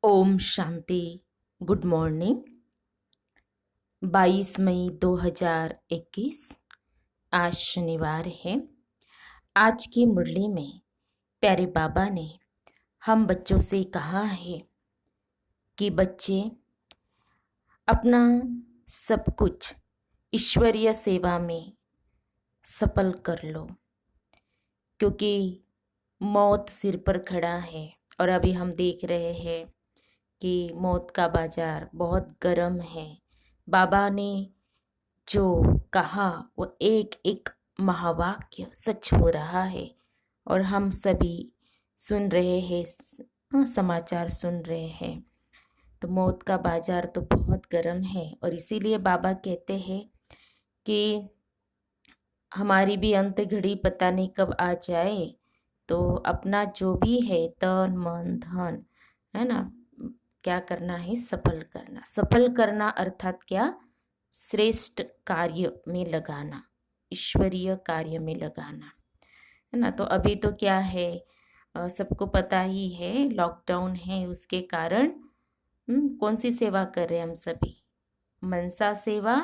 Om Shanti. Good morning. 22 मई 2021 आज शनिवार है। आज की मुरली में प्यारे बाबा ने हम बच्चों से कहा है कि बच्चे अपना सब कुछ ईश्वरीय सेवा में सफल कर लो, क्योंकि मौत सिर पर खड़ा है। और अभी हम देख रहे हैं कि मौत का बाजार बहुत गर्म है। बाबा ने जो कहा वो एक एक महावाक्य सच हो रहा है और हम सभी सुन रहे हैं, समाचार सुन रहे हैं। तो मौत का बाजार तो बहुत गर्म है और इसीलिए बाबा कहते हैं कि हमारी भी अंत घड़ी पता नहीं कब आ जाए, तो अपना जो भी है तन मन धन है ना, क्या करना है, सफल करना। सफल करना अर्थात क्या? श्रेष्ठ कार्य में लगाना, ईश्वरीय कार्य में लगाना, है ना। तो अभी तो क्या है, सबको पता ही है, लॉकडाउन है। उसके कारण कौन सी सेवा कर रहे हैं हम सभी? मनसा सेवा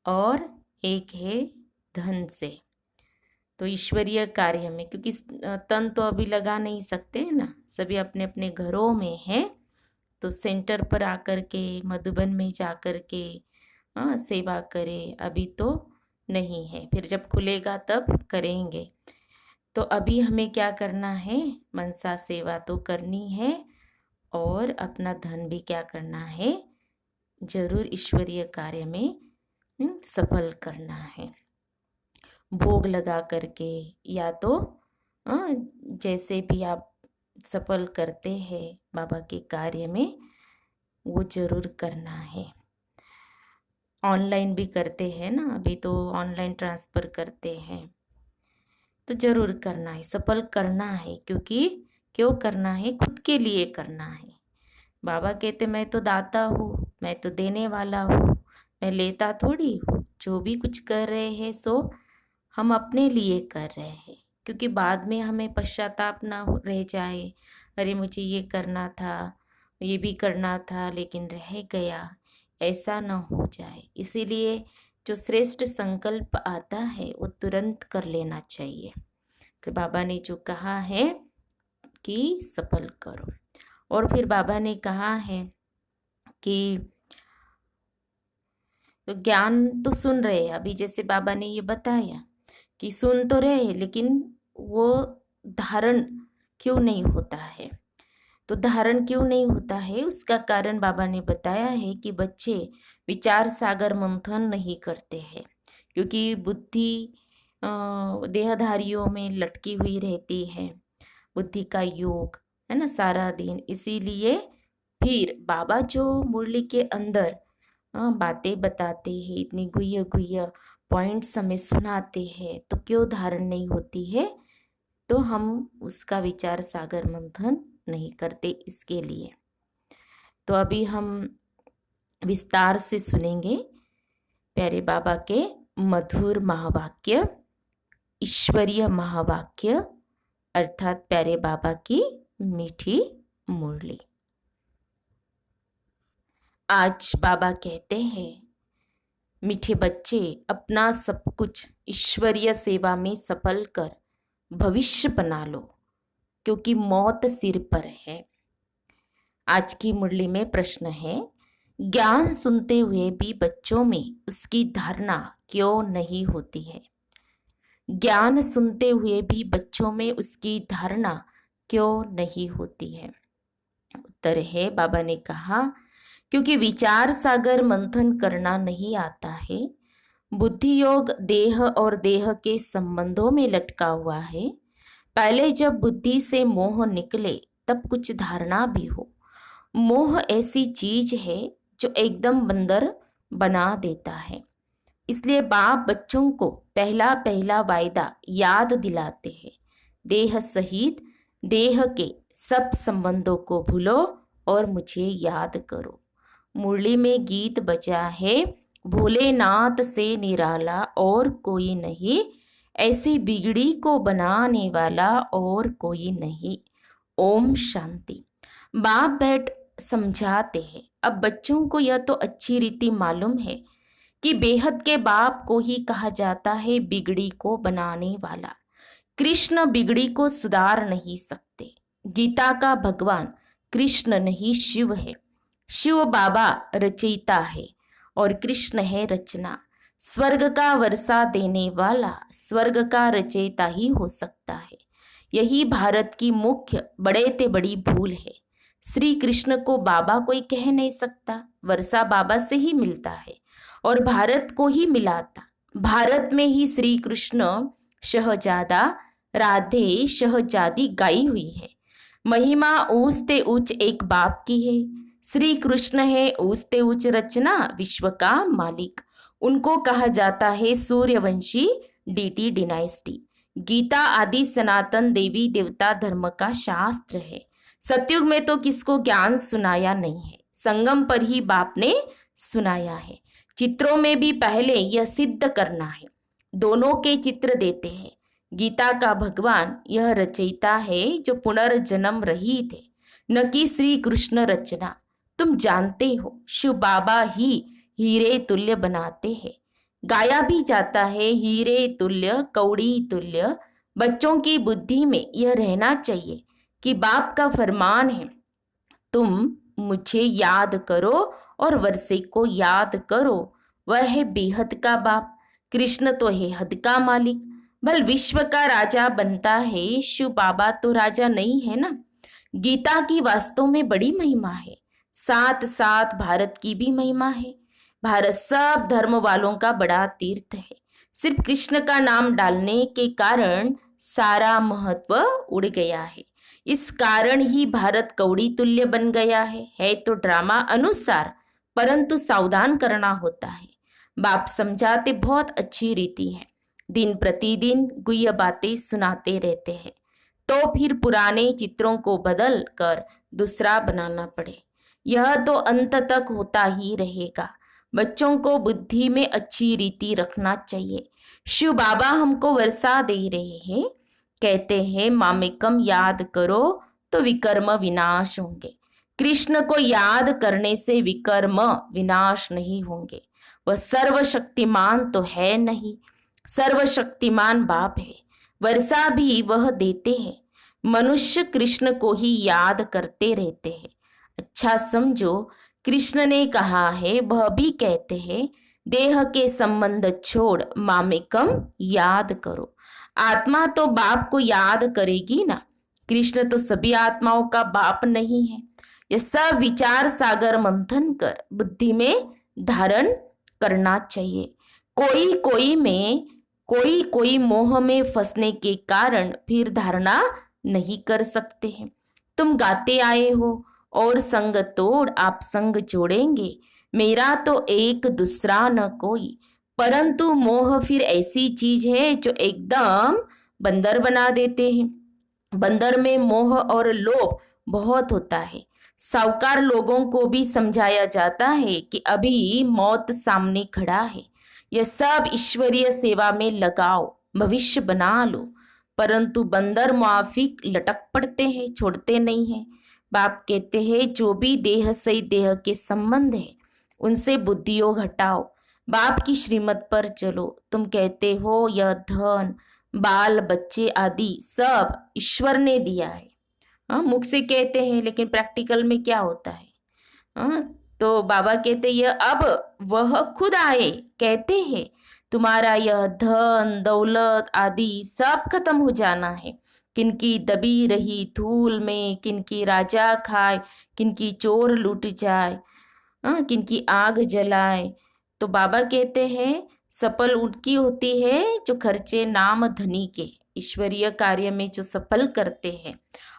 और एक है धन से। तो ईश्वरीय कार्य में, क्योंकि तन तो अभी लगा नहीं सकते ना, सभी अपने अपने घरों में है। तो सेंटर पर आकर के, मधुबन में जाकर के सेवा करें। अभी तो नहीं है, फिर जब खुलेगा तब करेंगे। तो अभी हमें क्या करना है? मनसा सेवा तो करनी है और अपना धन भी क्या करना है? जरूर ईश्वरीय कार्य में सफल करना है। भोग लगा करके या तो जैसे भी आप सफल करते हैं बाबा के कार्य में, वो जरूर करना है। ऑनलाइन भी करते हैं ना, अभी तो ऑनलाइन ट्रांसफ़र करते हैं, तो जरूर करना है, सफल करना है। क्योंकि क्यों करना है? खुद के लिए करना है। बाबा कहते मैं तो दाता हूँ, मैं तो देने वाला हूँ, मैं लेता थोड़ी हूँ। जो भी कुछ कर रहे हैं सो हम अपने लिए कर रहे हैं, क्योंकि बाद में हमें पश्चाताप ना रह जाए, अरे मुझे ये करना था, ये भी करना था लेकिन रह गया, ऐसा ना हो जाए। इसीलिए जो श्रेष्ठ संकल्प आता है वो तुरंत कर लेना चाहिए। तो बाबा ने जो कहा है कि सफल करो, और फिर बाबा ने कहा है कि तो ज्ञान तो सुन रहे हैं। अभी जैसे बाबा ने ये बताया कि सुन तो रहे, लेकिन वो धारण क्यों नहीं होता है? तो धारण क्यों नहीं होता है, उसका कारण बाबा ने बताया है कि बच्चे विचार सागर मंथन नहीं करते हैं, क्योंकि बुद्धि देहधारियों में लटकी हुई रहती है, बुद्धि का योग है ना सारा दिन। इसीलिए फिर बाबा जो मुरली के अंदर बातें बताते हैं, इतनी गुह्य गुह्य पॉइंट्स हमें सुनाते हैं, तो क्यों धारण नहीं होती है? तो हम उसका विचार सागर मंथन नहीं करते, इसके लिए। तो अभी हम विस्तार से सुनेंगे प्यारे बाबा के मधुर महावाक्य, ईश्वरीय महावाक्य, अर्थात प्यारे बाबा की मीठी मुरली। आज बाबा कहते हैं, मीठे बच्चे अपना सब कुछ ईश्वरीय सेवा में सफल कर भविष्य बना लो, क्योंकि मौत सिर पर है। आज की मुरली में प्रश्न है, ज्ञान सुनते हुए भी बच्चों में उसकी धारणा क्यों नहीं होती है? ज्ञान सुनते हुए भी बच्चों में उसकी धारणा क्यों नहीं होती है? उत्तर है, बाबा ने कहा, क्योंकि विचार सागर मंथन करना नहीं आता है। बुद्धि योग देह और देह के संबंधों में लटका हुआ है। पहले जब बुद्धि से मोह निकले तब कुछ धारणा भी हो। मोह ऐसी चीज है जो एकदम बंदर बना देता है। इसलिए बाप बच्चों को पहला पहला वायदा याद दिलाते हैं, देह सहित देह के सब संबंधों को भूलो और मुझे याद करो। मुरली में गीत बजा है, भोलेनाथ से निराला और कोई नहीं, ऐसी बिगड़ी को बनाने वाला और कोई नहीं। ओम शांति। बाप समझाते हैं। अब बच्चों को यह तो अच्छी रीति मालूम है कि बेहद के बाप को ही कहा जाता है बिगड़ी को बनाने वाला। कृष्ण बिगड़ी को सुधार नहीं सकते। गीता का भगवान कृष्ण नहीं शिव है। शिव बाबा रचयिता है और कृष्ण है रचना। स्वर्ग का वर्षा देने वाला स्वर्ग का रचयिता ही हो सकता है। यही भारत की मुख्य बड़े ते बड़ी भूल है। श्री कृष्ण को बाबा कोई कह नहीं सकता, वर्षा बाबा से ही मिलता है और भारत को ही मिला था। भारत में ही श्री कृष्ण शहजादा राधे शहजादी गाई हुई है। महिमा ऊंचते ऊंच एक बाप की है। श्री कृष्ण है ऊंचते ऊंच रचना, विश्व का मालिक। उनको कहा जाता है सूर्यवंशी डीटी डिनाइस्टी। गीता आदि सनातन देवी देवता धर्म का शास्त्र है। सतयुग में तो किसको ज्ञान सुनाया नहीं है, संगम पर ही बाप ने सुनाया है। चित्रों में भी पहले यह सिद्ध करना है। दोनों के चित्र देते हैं। गीता का भगवान यह रचयिता है जो पुनर्जन्म रहित है, न कि श्री कृष्ण रचना। तुम जानते हो शिव बाबा ही हीरे तुल्य बनाते हैं। गाया भी जाता है हीरे तुल्य कौड़ी तुल्य। बच्चों की बुद्धि में यह रहना चाहिए कि बाप का फरमान है, तुम मुझे याद करो और वर्षे को याद करो। वह है बेहद का बाप। कृष्ण तो है हद का मालिक। भल विश्व का राजा बनता है, शिव बाबा तो राजा नहीं है ना। गीता की वास्तव में बड़ी महिमा है, साथ साथ भारत की भी महिमा है। भारत सब धर्म वालों का बड़ा तीर्थ है। सिर्फ कृष्ण का नाम डालने के कारण सारा महत्व उड़ गया है। इस कारण ही भारत कौड़ी तुल्य बन गया है तो ड्रामा अनुसार, परंतु सावधान करना होता है। बाप समझाते बहुत अच्छी रीति है। दिन प्रतिदिन गुह्य बातें सुनाते रहते हैं, तो फिर पुराने चित्रों को बदल कर दूसरा बनाना पड़े। यह तो अंत तक होता ही रहेगा। बच्चों को बुद्धि में अच्छी रीति रखना चाहिए। शिव बाबा हमको वर्षा दे रहे हैं, कहते हैं मामेकम याद करो तो विकर्म विनाश होंगे। कृष्ण को याद करने से विकर्म विनाश नहीं होंगे। वह सर्वशक्तिमान तो है नहीं, सर्वशक्तिमान बाप है। वर्षा भी वह देते हैं। मनुष्य कृष्ण को ही याद करते रहते हैं। अच्छा समझो, कृष्ण ने कहा है, वह भी कहते हैं, देह के संबंध छोड़ मामेकम याद करो। आत्मा तो बाप को याद करेगी ना। कृष्ण तो सभी आत्माओं का बाप नहीं है। यह सब विचार सागर मंथन कर बुद्धि में धारण करना चाहिए। कोई मोह में फंसने के कारण फिर धारणा नहीं कर सकते हैं। तुम गाते आए हो और संग तोड़ आप संग जोड़ेंगे, मेरा तो एक दूसरा न कोई। परंतु मोह फिर ऐसी चीज है जो एकदम बंदर बना देते हैं। बंदर में मोह और लोभ बहुत होता है। साहूकार लोगों को भी समझाया जाता है कि अभी मौत सामने खड़ा है, यह सब ईश्वरीय सेवा में लगाओ, भविष्य बना लो। परंतु बंदर मुआफिक लटक पड़ते हैं, छोड़ते नहीं हैं। बाप कहते हैं जो भी देह से देह के संबंध है उनसे बुद्धियोग हटाओ, बाप की श्रीमत पर चलो। तुम कहते हो यह धन बाल बच्चे आदि सब ईश्वर ने दिया है, मुख से कहते हैं, लेकिन प्रैक्टिकल में क्या होता है? तो बाबा कहते ये अब वह खुद आए, कहते हैं तुम्हारा यह धन दौलत आदि सब खत्म हो जाना है। किनकी दबी रही धूल में, किनकी राजा खाए, किनकी चोर लूट जाए, किनकी आग जलाए। तो बाबा कहते हैं सफल उनकी होती है जो खर्चे नाम धनी के, ईश्वरीय कार्य में जो सफल करते हैं।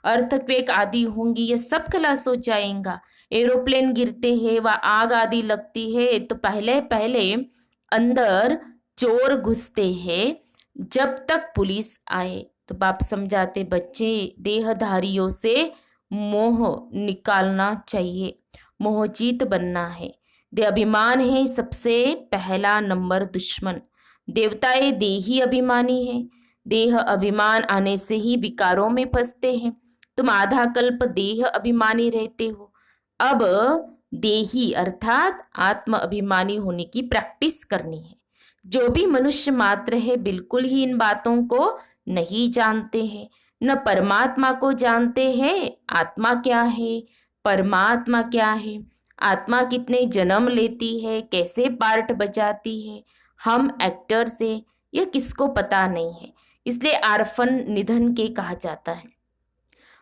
अर्थक्वेक आदि होंगी, ये सब खलास हो जाएगा। एरोप्लेन गिरते हैं व आग आदि लगती है तो पहले पहले अंदर चोर घुसते हैं जब तक पुलिस आए। तो बाप समझाते बच्चे देहधारियों से मोह निकालना चाहिए, मोहजीत बनना है। देह अभिमान है सबसे पहला नंबर दुश्मन। देवताएं देही अभिमानी है। देह अभिमान आने से ही विकारों में फंसते हैं। तुम आधा कल्प देह अभिमानी रहते हो, अब देही अर्थात आत्म अभिमानी होने की प्रैक्टिस करनी है। जो भी मनुष्य मात्र है बिल्कुल ही इन बातों को नहीं जानते हैं, न परमात्मा को जानते हैं। आत्मा क्या है, परमात्मा क्या है, आत्मा कितने जन्म लेती है, कैसे पार्ट बजाती है, हम एक्टर से, यह किसको पता नहीं है। इसलिए आर्फन निधन के कहा जाता है।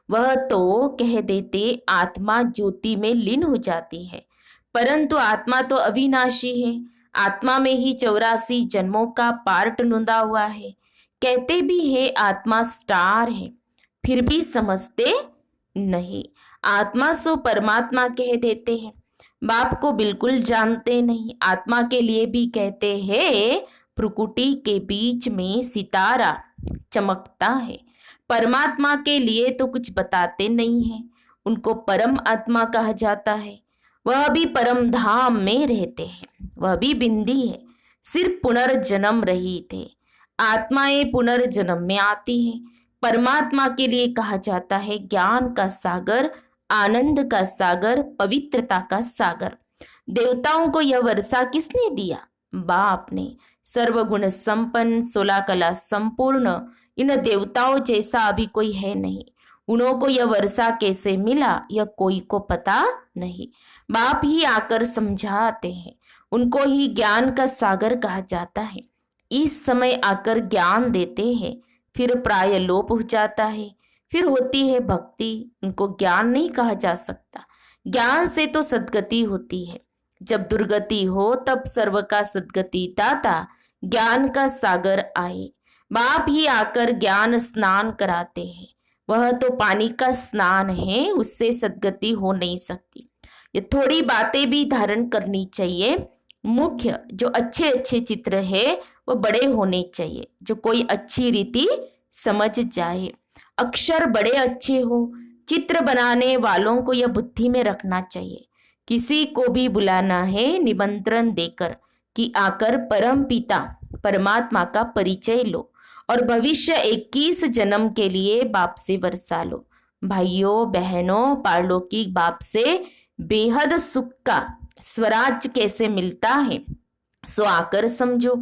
वह तो कह देते आत्मा ज्योति में लीन हो जाती है, परंतु आत्मा तो अविनाशी है। आत्मा में ही 84 जन्मों का पार्ट नूंदा हुआ है। कहते भी है आत्मा स्टार है, फिर भी समझते नहीं। आत्मा सो परमात्मा कह देते हैं, बाप को बिल्कुल जानते नहीं। आत्मा के लिए भी कहते हैं प्रकृति के बीच में सितारा चमकता है। परमात्मा के लिए तो कुछ बताते नहीं है। उनको परम आत्मा कहा जाता है। वह भी परम धाम में रहते हैं, वह भी बिंदी है, सिर्फ पुनर्जन्म रहित है। आत्माएं पुनर्जन्म में आती हैं। परमात्मा के लिए कहा जाता है ज्ञान का सागर, आनंद का सागर, पवित्रता का सागर। देवताओं को यह वर्षा किसने दिया? बाप ने। सर्वगुण संपन्न, 16 कला संपूर्ण, इन देवताओं जैसा अभी कोई है नहीं। उन्हों को यह वर्षा कैसे मिला यह कोई को पता नहीं। बाप ही आकर समझाते हैं। उनको ही ज्ञान का सागर कहा जाता है। इस समय आकर ज्ञान देते हैं, फिर प्राय लोप हो जाता है। फिर होती है भक्ति, उनको ज्ञान नहीं कहा जा सकता। ज्ञान से तो सद्गति होती है। जब दुर्गति हो तब सर्व का सद्गति दाता ज्ञान का सागर आए। बाप ही आकर ज्ञान स्नान कराते हैं। वह तो पानी का स्नान है, उससे सद्गति हो नहीं सकती। ये थोड़ी बातें भी धारण करनी चाहिए। मुख्य जो अच्छे अच्छे चित्र है वो बड़े होने चाहिए, जो कोई अच्छी रीति समझ जाए। अक्षर बड़े अच्छे हो, चित्र बनाने वालों को यह बुद्धि में रखना चाहिए। किसी को भी बुलाना है निमंत्रण देकर कि आकर परम पिता परमात्मा का परिचय लो और भविष्य 21 जन्म के लिए बाप से वर्षा लो। भाइयों बहनों, पारलौकिक बाप से बेहद सुख का स्वराज कैसे मिलता है सो आकर समझो।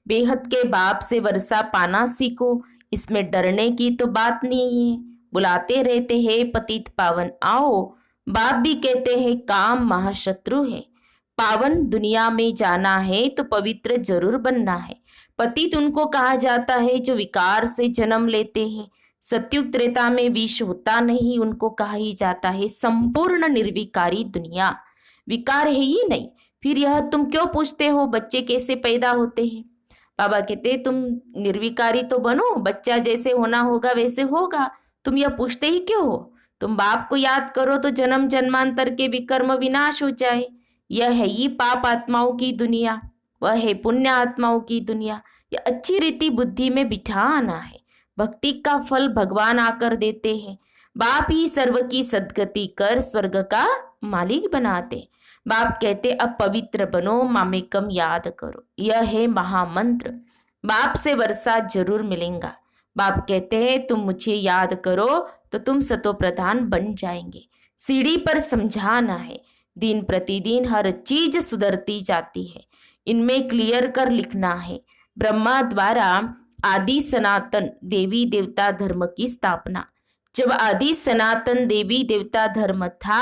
बेहद के बाप से वर्षा पाना सीखो। इसमें डरने की तो बात नहीं है। बुलाते रहते हैं पतित पावन आओ। बाप भी कहते हैं काम महाशत्रु है। पावन दुनिया में जाना है तो पवित्र जरूर बनना है। पतित उनको कहा जाता है जो विकार से जन्म लेते हैं। सत्युग त्रेता में विष होता नहीं, उनको कहा ही जाता है संपूर्ण निर्विकारी दुनिया। विकार है ही नहीं, फिर यह तुम क्यों पूछते हो बच्चे कैसे पैदा होते हैं? बाबा कहते तुम निर्विकारी तो बनो, बच्चा जैसे होना होगा वैसे होगा, तुम यह पूछते ही क्यों हो? तुम बाप को याद करो तो जन्म जन्मांतर के विकर्म विनाश हो जाए। यह है ही पाप आत्माओं की दुनिया, वह है पुण्य आत्माओं की दुनिया। यह अच्छी रीति बुद्धि में बिठाना है। भक्ति का फल भगवान आकर देते हैं। बाप ही सर्व की सद्गति कर स्वर्ग का मालिक बनाते। बाप कहते अब पवित्र बनो, मामेकम याद करो। यह है महामंत्र। बाप से वर्षा जरूर मिलेगा। बाप कहते हैं तुम मुझे याद करो तो तुम सतो प्रधान बन जाएंगे। सीढ़ी पर समझाना है। दिन प्रतिदिन हर चीज सुधरती जाती है। इनमें क्लियर कर लिखना है। ब्रह्मा द्वारा आदि सनातन देवी देवता धर्म की स्थापना। जब आदि सनातन देवी देवता धर्म था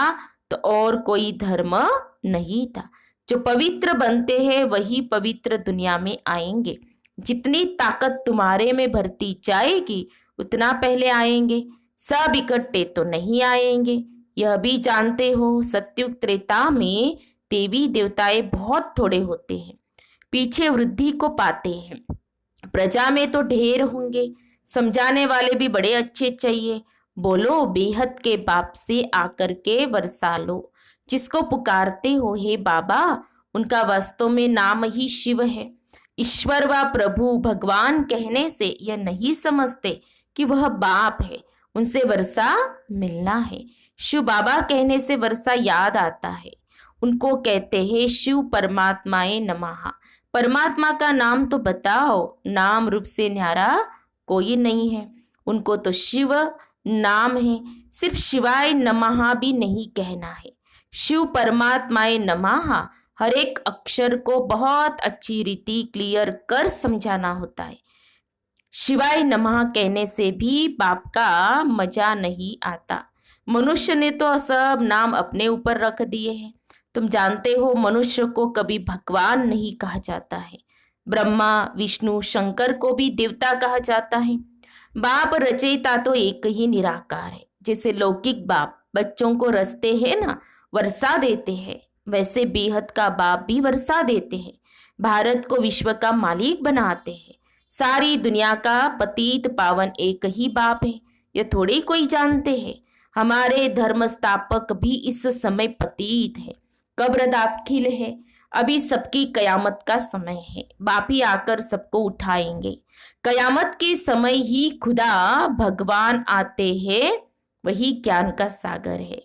तो और कोई धर्म नहीं था। जो पवित्र बनते हैं वही पवित्र दुनिया में आएंगे। जितनी ताकत तुम्हारे में भरती जाएगी उतना पहले आएंगे। सब इकट्ठे तो नहीं आएंगे, यह भी जानते हो। सत्युग त्रेता में देवी देवताएं बहुत थोड़े होते हैं, पीछे वृद्धि को पाते हैं। प्रजा में तो ढेर होंगे। समझाने वाले भी बड़े अच्छे चाहिए। बोलो बेहद के बाप से आकर के वर्षा लो। जिसको पुकारते हो हे बाबा, उनका वास्तव में नाम ही शिव है। ईश्वर व प्रभु भगवान कहने से यह नहीं समझते कि वह बाप है, उनसे वर्षा मिलना है। शिव बाबा कहने से वर्षा याद आता है। उनको कहते हैं शिव परमात्माए नमः। परमात्मा का नाम तो बताओ। नाम रूप से न्यारा कोई नहीं है। उनको तो शिव नाम है। सिर्फ शिवाय नमः भी नहीं कहना है, शिव परमात्माए नमः हर एक अक्षर को बहुत अच्छी रीति क्लियर कर समझाना होता है। शिवाय नमः कहने से भी बाप का मजा नहीं आता। मनुष्य ने तो सब नाम अपने ऊपर रख दिए हैं। तुम जानते हो मनुष्य को कभी भगवान नहीं कहा जाता है। ब्रह्मा विष्णु शंकर को भी देवता कहा जाता है। बाप रचयिता तो एक ही निराकार है। जैसे लौकिक बाप बच्चों को रसते हैं ना, वर्षा देते हैं, वैसे बेहद का बाप भी वर्षा देते हैं। भारत को विश्व का मालिक बनाते हैं। सारी दुनिया का पतित पावन एक ही बाप है। ये थोड़ी कोई जानते हैं। हमारे धर्म स्थापक भी इस समय पतित है, कब्र दाखिल है। अभी सबकी कयामत का समय है। बाप ही आकर सबको उठाएंगे। कयामत के समय ही खुदा भगवान आते हैं। वही ज्ञान का सागर है।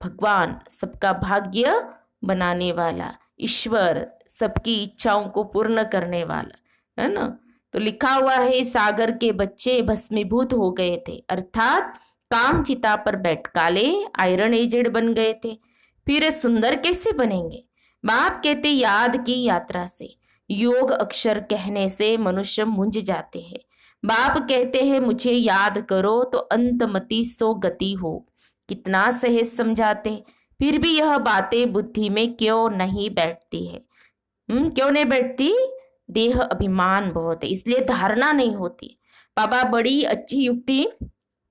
भगवान सबका भाग्य बनाने वाला, ईश्वर सबकी इच्छाओं को पूर्ण करने वाला है ना। तो लिखा हुआ है सागर के बच्चे भस्मीभूत हो गए थे, अर्थात काम चिता पर बैठ काले आयरन एजेड बन गए थे। फिर सुंदर कैसे बनेंगे? बाप कहते याद की यात्रा से, योग अक्षर कहने से मनुष्य मुंझ जाते हैं। बाप कहते हैं मुझे याद करो तो अंतमति सो गति हो। कितना सहज समझाते, फिर भी यह बातें बुद्धि में क्यों नहीं बैठती है? क्यों नहीं बैठती? देह अभिमान बहुत है, इसलिए धारणा नहीं होती। बाबा बड़ी अच्छी युक्ति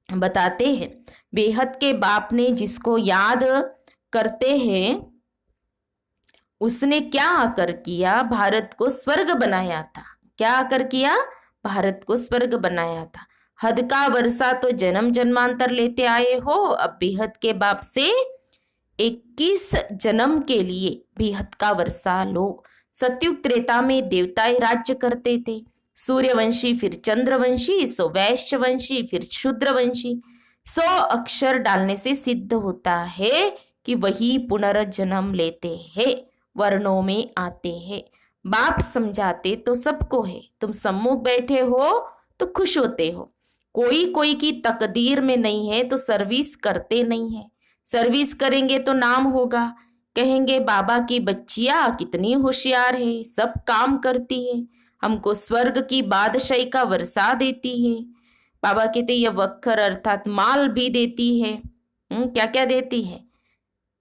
बताते हैं। बेहद के बाप ने जिसको याद करते हैं उसने क्या आकर किया? भारत को स्वर्ग बनाया था। क्या आकर किया? भारत को स्वर्ग बनाया था। हद का वर्षा तो जन्म जन्मांतर लेते आए हो। अब बेहद के बाप से 21 जन्म के लिए बेहद का वर्षा लो। सतयुग त्रेता में देवताएं राज्य करते थे। सूर्यवंशी, फिर चंद्रवंशी, सो वैश्यवंशी, फिर शूद्रवंशी। 100 अक्षर डालने से सिद्ध होता है कि वही पुनर्जन्म लेते हैं, वर्णों में आते हैं। बाप समझाते तो सबको है। तुम सम्मुख बैठे हो तो खुश होते हो। कोई कोई की तकदीर में नहीं है तो सर्विस करते नहीं है। सर्विस करेंगे तो नाम होगा। कहेंगे बाबा की बच्चियां कितनी होशियार है, सब काम करती है, हमको स्वर्ग की बादशाही का वर्षा देती है। बाबा कहते ये वक्र अर्थात माल भी देती है। क्या क्या देती है?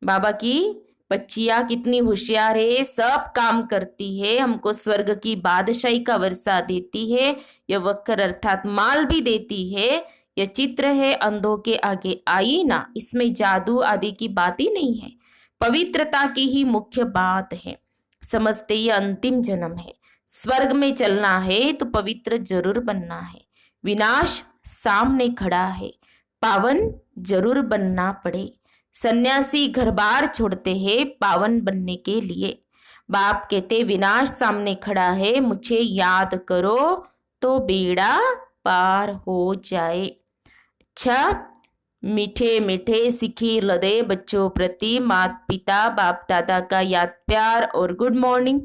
बाबा की बच्चियां कितनी होशियार है, सब काम करती है, हमको स्वर्ग की बादशाही का वर्षा देती है। यह वक्र अर्थात माल भी देती है। यह चित्र है अंधों के आगे आईना, इसमें जादू आदि की बात ही नहीं है। पवित्रता की ही मुख्य बात है। समझते ये अंतिम जन्म है। स्वर्ग में चलना है तो पवित्र जरूर बनना है। विनाश सामने खड़ा है, पावन जरूर बनना पड़े। सन्यासी घर बार छोड़ते हैं पावन बनने के लिए। बाप कहते विनाश सामने खड़ा है, मुझे याद करो तो बेड़ा पार हो जाए। अच्छा, मीठे मीठे सिखी लदे बच्चों प्रति माता पिता बाप दादा का याद प्यार और गुड मॉर्निंग।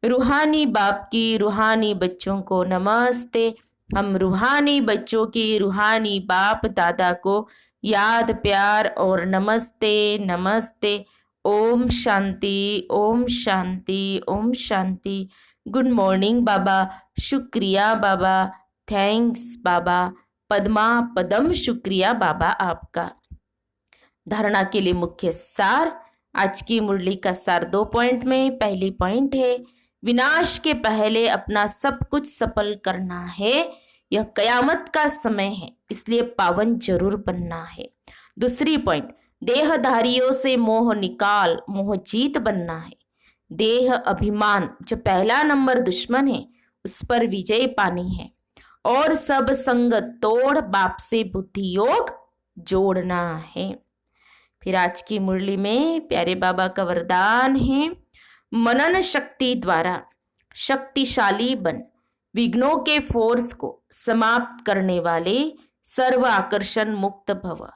रूहानी बाप की रूहानी बच्चों को नमस्ते। हम रूहानी बच्चों की रूहानी बाप दादा को याद प्यार और नमस्ते नमस्ते। ओम शांति, ओम शांति, ओम शांति। गुड मॉर्निंग बाबा, शुक्रिया बाबा, थैंक्स बाबा, पद्मा पदम शुक्रिया बाबा आपका। धारणा के लिए मुख्य सार। आज की मुरली का सार 2 पॉइंट में। पहली पॉइंट है विनाश के पहले अपना सब कुछ सफल करना है। यह कयामत का समय है, इसलिए पावन जरूर बनना है। दूसरी पॉइंट, देहधारियों से मोह निकाल मोह जीत बनना है। देह अभिमान जो पहला नंबर दुश्मन है, उस पर विजय पानी है। और सब संग तोड़ बाप से बुद्धि योग जोड़ना है। फिर आज की मुरली में प्यारे बाबा का वरदान है, मनन शक्ति द्वारा शक्तिशाली बन, विघ्नों के फोर्स को समाप्त करने वाले सर्व आकर्षण मुक्त भव।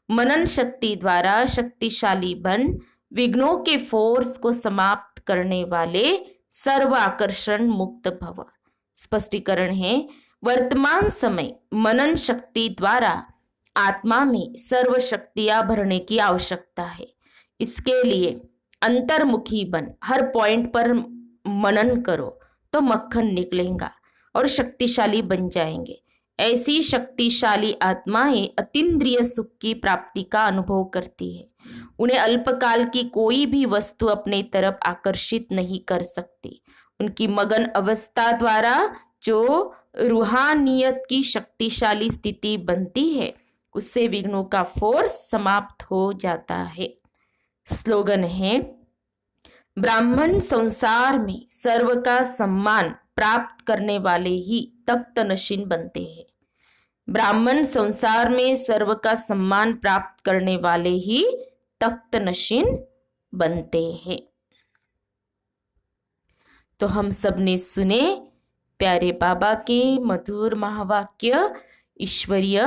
मनन शक्ति द्वारा शक्तिशाली बन, विघ्नों के फोर्स को समाप्त करने वाले सर्व आकर्षण मुक्त भव। स्पष्टीकरण है, वर्तमान समय मनन शक्ति द्वारा आत्मा में सर्व शक्तियां भरने की आवश्यकता है, इसके लिए अंतर्मुखी बन, हर पॉइंट पर मनन करो तो मक्खन निकलेगा और शक्तिशाली बन जाएंगे। ऐसी शक्तिशाली आत्माएं अतीन्द्रिय सुख की प्राप्ति का अनुभव करती है। उन्हें अल्पकाल की कोई भी वस्तु अपने तरफ आकर्षित नहीं कर सकती। उनकी मगन अवस्था द्वारा जो रूहानियत की शक्तिशाली स्थिति बनती है, उससे विघ्नों का फोर्स समाप्त हो जाता है। स्लोगन है, ब्राह्मण संसार में सर्व का सम्मान प्राप्त करने वाले ही तख्त नशीन बनते हैं। ब्राह्मण संसार में सर्व का सम्मान प्राप्त करने वाले ही तख्त नशीन बनते हैं। तो हम सब ने सुने प्यारे बाबा के मधुर महावाक्य, ईश्वरीय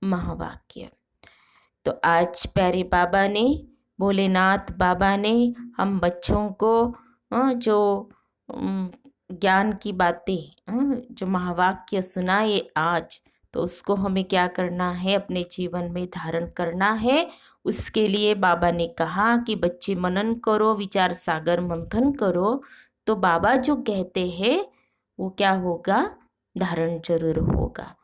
महावाक्य। तो आज प्यारे बाबा ने, भोलेनाथ बाबा ने हम बच्चों को जो ज्ञान की बातें, जो महावाक्य सुनाए आज, तो उसको हमें क्या करना है, अपने जीवन में धारण करना है। उसके लिए बाबा ने कहा कि बच्चे मनन करो, विचार सागर मंथन करो, तो बाबा जो कहते हैं वो क्या होगा, धारण जरूर होगा।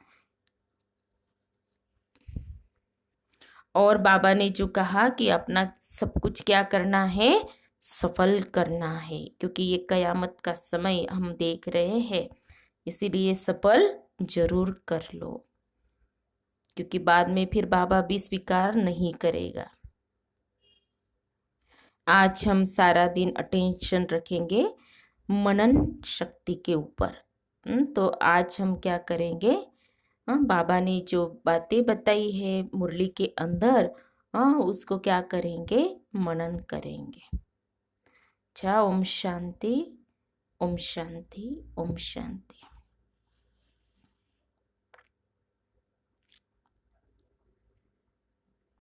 और बाबा ने जो कहा कि अपना सब कुछ क्या करना है, सफल करना है, क्योंकि ये कयामत का समय हम देख रहे हैं, इसीलिए सफल जरूर कर लो, क्योंकि बाद में फिर बाबा भी स्वीकार नहीं करेगा। आज हम सारा दिन अटेंशन रखेंगे मनन शक्ति के ऊपर। तो आज हम क्या करेंगे, बाबा ने जो बातें बताई है मुरली के अंदर, उसको क्या करेंगे, मनन करेंगे। अच्छा, ओम शांति, ओम शांति, ओम शांति।